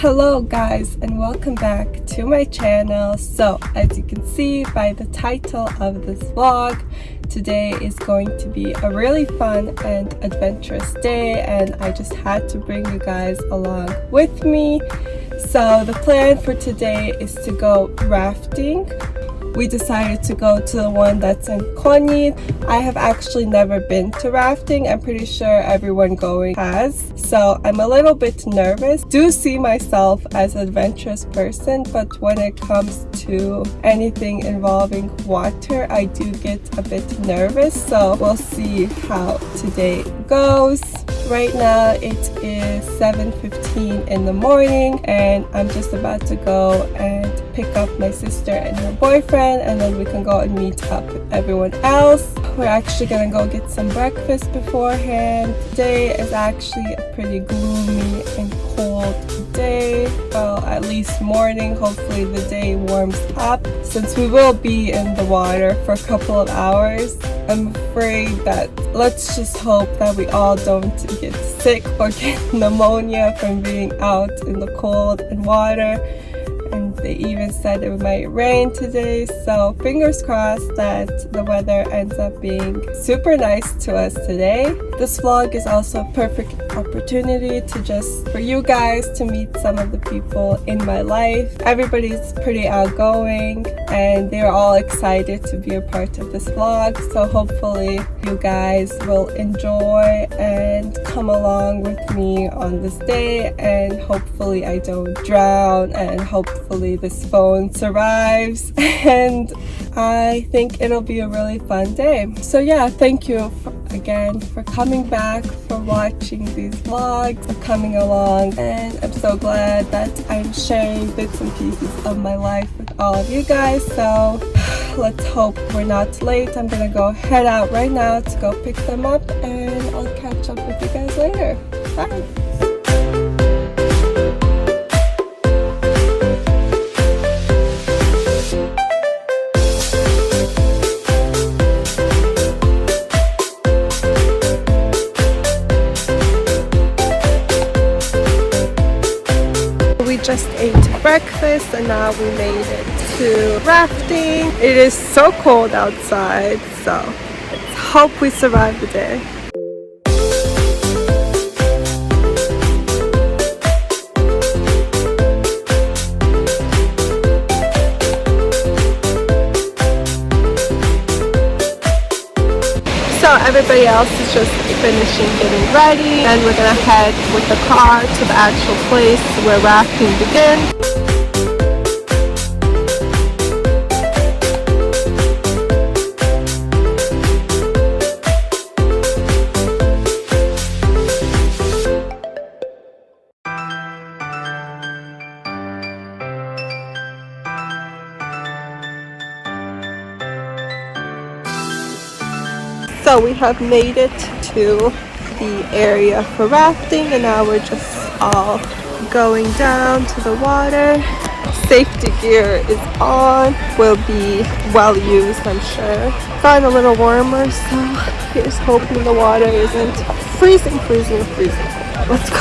Hello guys, and welcome back to my channel. So as you can see by the title of this vlog, today is going to be a really fun and adventurous day, and I just had to bring you guys along with me. So the plan for today is to go rafting. We decided to go to the one that's in Konjic. I have actually never been to rafting. I'm pretty sure everyone going has. So I'm a little bit nervous. Do see myself as an adventurous person, but when it comes to anything involving water, I do get a bit nervous. So we'll see how today goes. Right now it is 7:15 in the morning, and I'm just about to go and pick up my sister and her boyfriend, and then we can go and meet up with everyone else. We're actually gonna go get some breakfast beforehand. Today is actually a pretty gloomy and cold day. Well, at least morning. Hopefully the day warms up since we will be in the water for a couple of hours. I'm afraid that, let's just hope that we all don't get sick or get pneumonia from being out in the cold and water. And they even said it might rain today, so fingers crossed that the weather ends up being super nice to us today. This vlog is also a perfect opportunity to just for you guys to meet some of the people in my life. Everybody's pretty outgoing and they're all excited to be a part of this vlog, so hopefully you guys will enjoy and come along with me on this day, and hopefully I don't drown, and hopefully this phone survives, and I think it'll be a really fun day. So yeah, thank you again for coming back, for watching these vlogs, for coming along, and I'm so glad that I'm sharing bits and pieces of my life with all of you guys. So let's hope we're not late. I'm gonna go head out right now to go pick them up, and I'll catch up with you guys later. Bye. We just ate breakfast and now we made it to rafting. It is so cold outside, so let's hope we survive the day. So everybody else is just finishing getting ready, and we're gonna head with the car to the actual place where rafting begins. So we have made it to the area for rafting, and now we're just all going down to the water. Safety gear is on, will be well used, I'm sure. Gotten a little warmer, so here's hoping the water isn't freezing. Let's go.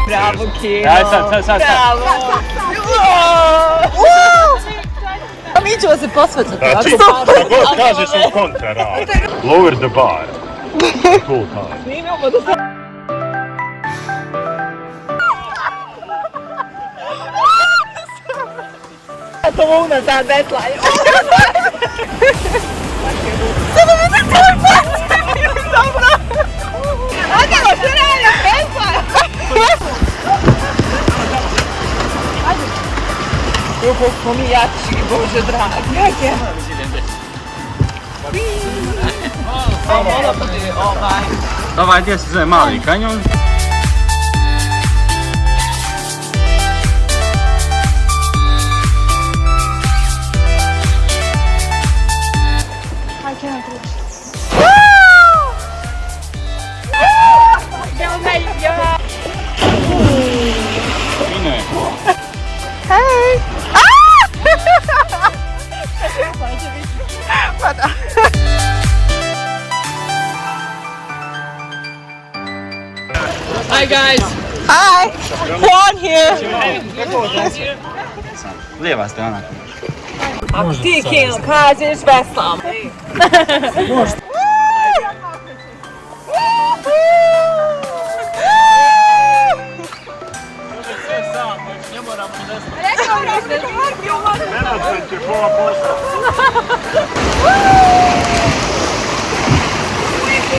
Bravo, Kino! Bravo! A mi ćemo se posvađati. Znači, šta god kažeš u kontra radi. Lower the bar. Cool time. Snimamo da se... To unazad vetlaju. Sada mi se tvoj pasir! Dobro! Ademo, što radim? Vesla! Kako smo mi jači, Bože dragi. Ovaj gdje se zove Mali kanjon. Hey! Ah! Hi guys! Hi! Juan here! Lijeva strana. Ako ti Kino kažeš veslam.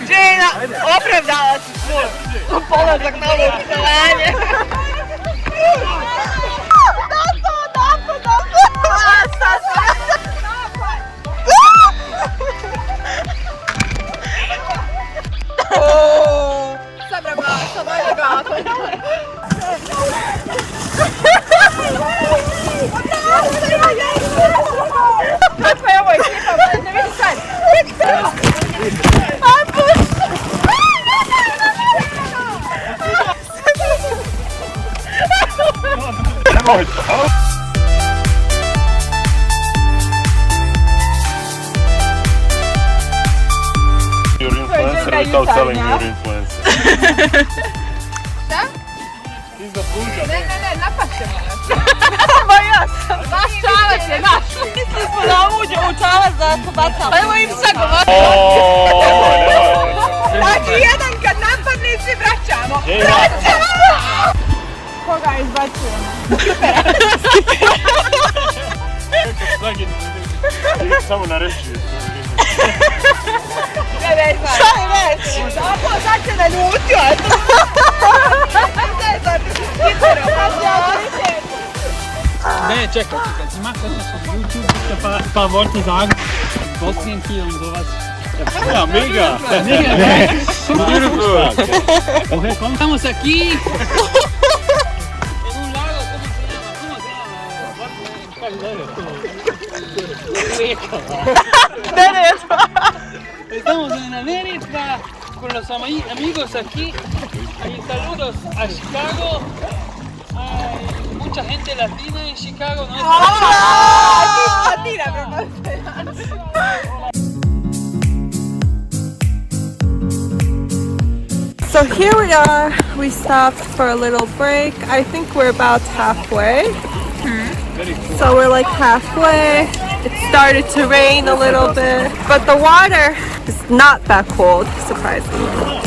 Džina, opravdala si svoj polazak na ovo putovanje. Kakva je ovo ekipa, ne vidi sad. You're influencer without telling me you're influencer. Šta? Ti za pluđa. Ne, napašemo nas. Ma ja sam. Naš čavac je naš. Mislili smo da uđe u čavac da se bacamo. Pa evo im sad govorim. Znači jedan kad napadne svi vraćamo. Vraćamo! Koga izbacujemo? Samo na reći. Ne znam. Šta je reći? Zapo, sad se naljutio, eto. Ne, čekaj, sie macht das auf YouTube, ein paar Worte sagen. Bosnien hier und sowas. Ja, mega! Beautiful! Woher kommt? Estamos aquí en un lago, ¿cómo se llama? Neretva! Estamos en la Neretva con los amigos aquí. Hay saludos a Chicago. Hay mucha gente latina en Chicago, ¿no? So here we are. We stopped for a little break. I think we're about halfway. So we're like halfway. It started to rain a little bit, but the water is not that cold, surprisingly.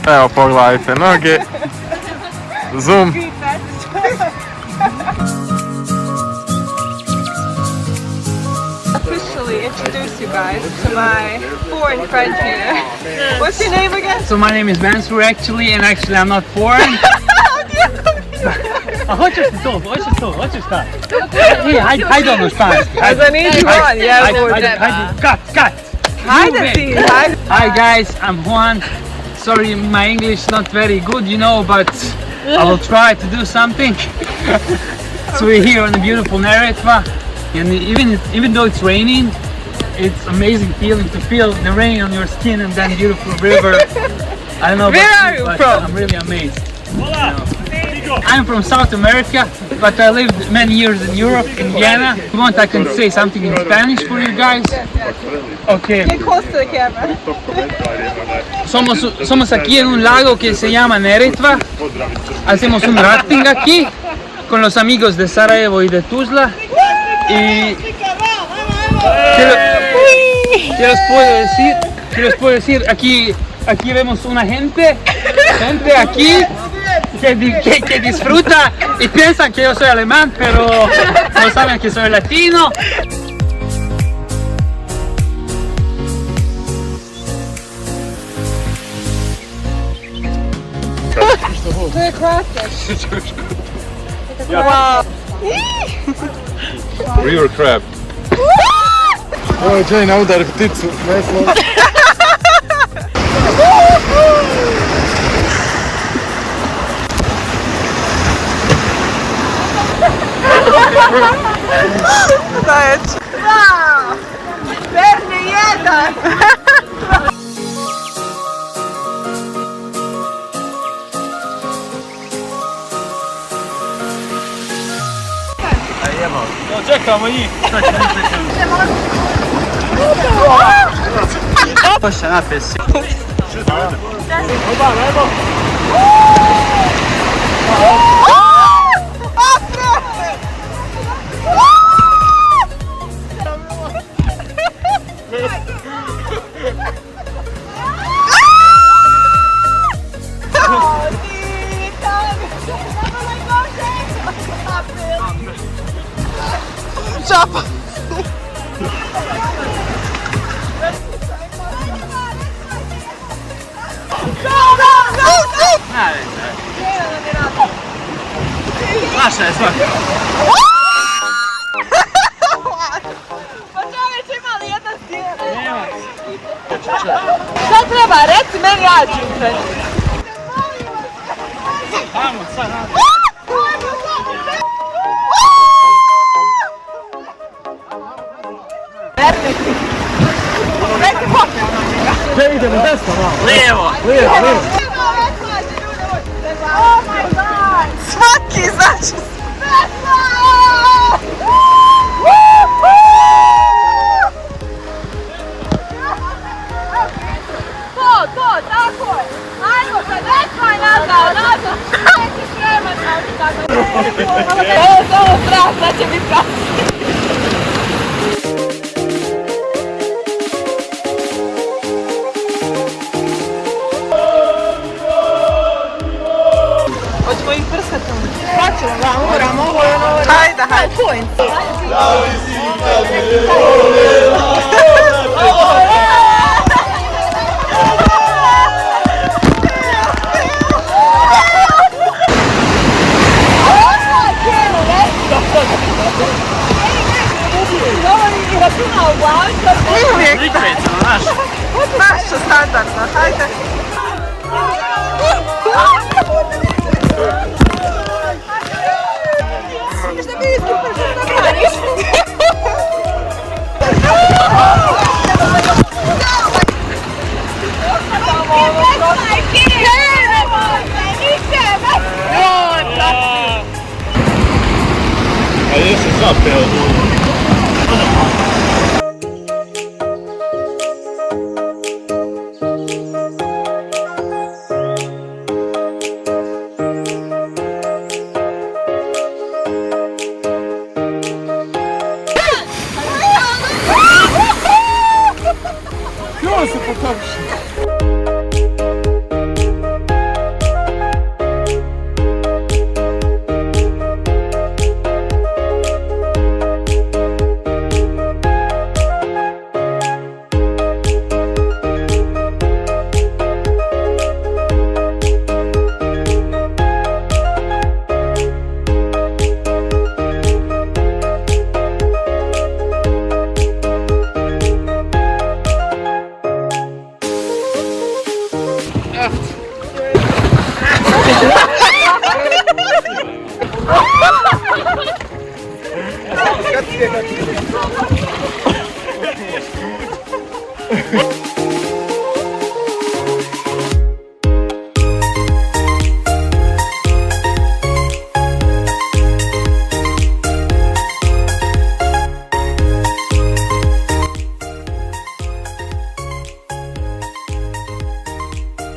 Evo pogledajte noge. Zoom. Officially introduce you guys to my foreign friend here. What's your name again? So my name is Mansur actually, and actually I'm not foreign. Hoćeš to? Hajde ono španski. Za niđu on, Hajde, cut. Hajde ti, hajde. Hi guys, I'm Juan. Sorry, my English is not very good, you know, but I will try to do something. So we're here on the beautiful Neretva, and even though it's raining, it's amazing feeling to feel the rain on your skin and then beautiful river. I don't know Where are you but from? I'm really amazed. I'm from South America, but I lived many years in Europe, in Vienna. If you want, I can say something in Spanish for you guys. Okay. Get close to the camera. Somos aquí en un lago que se llama Neretva. Hacemos un rafting aquí con los amigos de Sarajevo y de Tuzla. Y ¿qué les puedo decir? Aquí vemos una gente aquí que disfruta y piensan que yo soy alemán, pero no saben que soy latino. Wow. River crab. Evo Jane, udari pticu. Veslo. Dajeć. Wow! Verni jedan! Čekamo njih. Pošća napis. Čapa! Naša je svaka. Pa čovječ ima li jedna stijena? Šta treba? Reci meni, ja ću sve. Ajmo, sad. Gdje idemo, desno malo? Lijevo. Lijevo. Oh my god! Svaki znači To, tako je! Ajmo sad, nekaj nazad! Neći spreman, tako je! Ovo je samo strah, da će biti kasnije! Hoćemo ih prskati? Hoćemo, da, moramo. Hajde. Likvica, naša. Naša standardna, hajde. A jesi zapeo? Se potopiš. Kad